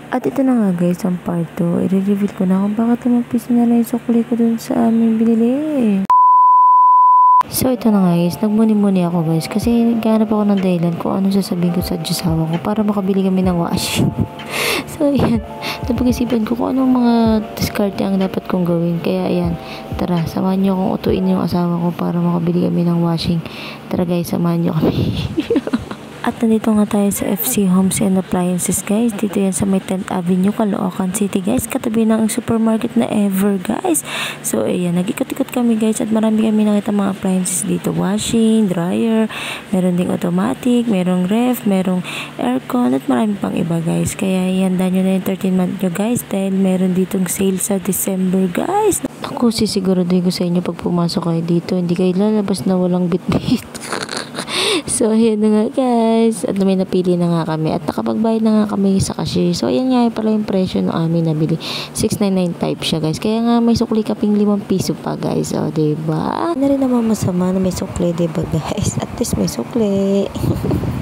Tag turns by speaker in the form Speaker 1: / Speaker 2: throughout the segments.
Speaker 1: At ito na nga guys, ang part 2. I-reveal ko na kung bakit 5 piso na lang yung sukli ko dun sa aming binili. So ito na nga guys, nagmuni-muni ako guys kasi naghanap ako ng dahilan kung ano sasabihin ko sa josawa ko para makabili kami ng washing. So ayan, napag-isipan ko kung anong mga diskarte ang dapat kong gawin. Kaya ayan, tara, samahan nyo akong utuin yung asawa ko para makabili kami ng washing. Tara guys, samahan nyo kami. At nandito nga tayo sa FC Homes and Appliances guys. Dito yan sa may 10th Avenue, Caloocan City guys. Katabi ng supermarket na Ever guys. So ayan, nag-ikot-ikot kami guys at marami kami nakita mga appliances dito. Washing, dryer, meron ding automatic, merong ref, merong aircon at marami pang iba guys. Kaya ihanda nyo na yung 13 month nyo guys dahil meron ditong sale sa December guys. Ako sisiguraduhin ko sa inyo pag pumasok kayo dito, hindi kayo lalabas na walang bitbit. So, ayan na nga guys. At may napili na nga kami. At nakapagbayad na nga kami sa cashier. So, ayan nga pala yung presyo ng amin nabili. 6,995 siya guys. Kaya nga may sukli kaping 5 piso pa guys. O, diba? Na rin naman masama na may sukli, diba guys? At least may sukli.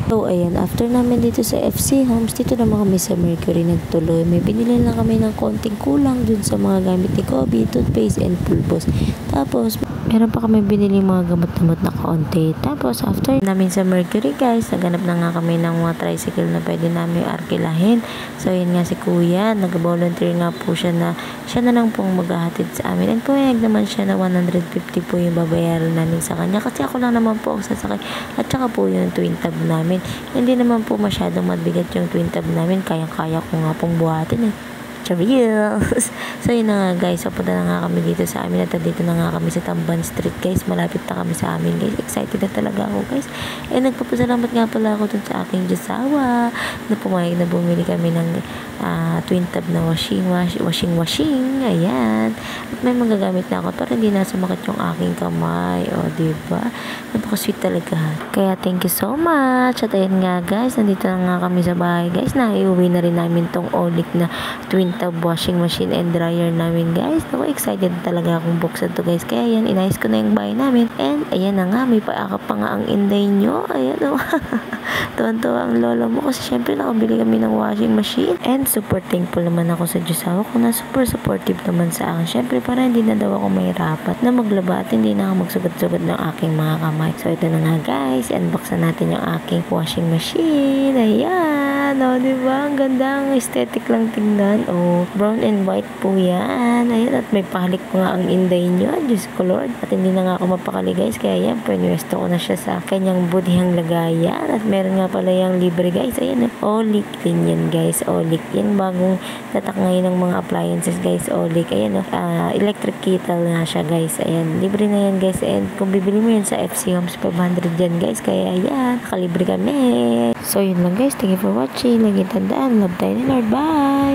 Speaker 1: So, ayan. After namin dito sa FC Homes, dito naman kami sa Mercury nagtuloy. May binili lang kami ng konting kulang dun sa mga gamit ni Kobe, toothpaste, and pulbos. Tapos, meron pa kami binili mga gamot-gamot na kaunti. Tapos, after namin sa Mercury guys, naganap na nga kami ng mga tricycle na pwede namin arkilahin. So, yun nga si Kuya. Nag-volunteer nga po siya na siya na lang pong maghahatid sa amin. And pumayag naman siya na 150 po yung babayaran namin sa kanya. Kasi ako lang naman po ang sasakay. At saka po yung twin tab namin. Hindi naman po masyadong mabigat yung twin tab namin. Kaya-kaya ko nga pong buhatin eh. Reels. So yun na nga guys, so punta na nga kami dito sa amin at dito na nga kami sa Tamban Street guys, malapit na kami sa amin guys, excited na talaga ako guys. Nagpapasalamat nga pala ako dun sa aking josawa na pumayag na bumili kami ng twin tab na washing, ayan, at may magagamit na ako para hindi na sumakit yung aking kamay, o diba, napaka-sweet talaga. Kaya thank you so much. At ayun nga guys, nandito na nga kami sa bahay guys, na iuwi na rin namin tong Olic na twin tab washing machine and dryer namin guys. Ako excited talaga akong buksan to guys. Kaya yan, inayos ko na yung bahay namin. And ayan na nga, may paakap pa nga ang inday nyo. Ayan o. Tuwan-tuwa ang lola mo kasi syempre nakabili kami ng washing machine. And super thankful naman ako sa josawa ko na super supportive naman sa akin. Syempre para hindi na daw ako mahirapat na maglaba at hindi na ako magsugat-sugat ng aking mga kamay. So ito na nga guys, unboxan natin yung aking washing machine. Ayan. O diba? Ang ganda, ang aesthetic lang tingnan. O brown and white po yan. Ayan, at may pahalik po nga ang inday nyo. Diyos ko Lord. At hindi na nga ako mapakali guys. Kaya yan, pwesto ko na siya sa kanyang budihang lagayan. At meron nga pala yung libre guys. Ayan, Olic din yan guys. Olic. Yan bagong tatak ngayon ng mga appliances guys. Olic. Ayan, electric kettle nga siya guys. Ayan, libre na yan guys. And kung bibili mo yan sa FC Homes, 500 yan guys. Kaya ayan, nakalibre kami. So yun lang guys. Thank you for watching. Lagi tandaan. Love tayo ni Lord. Bye!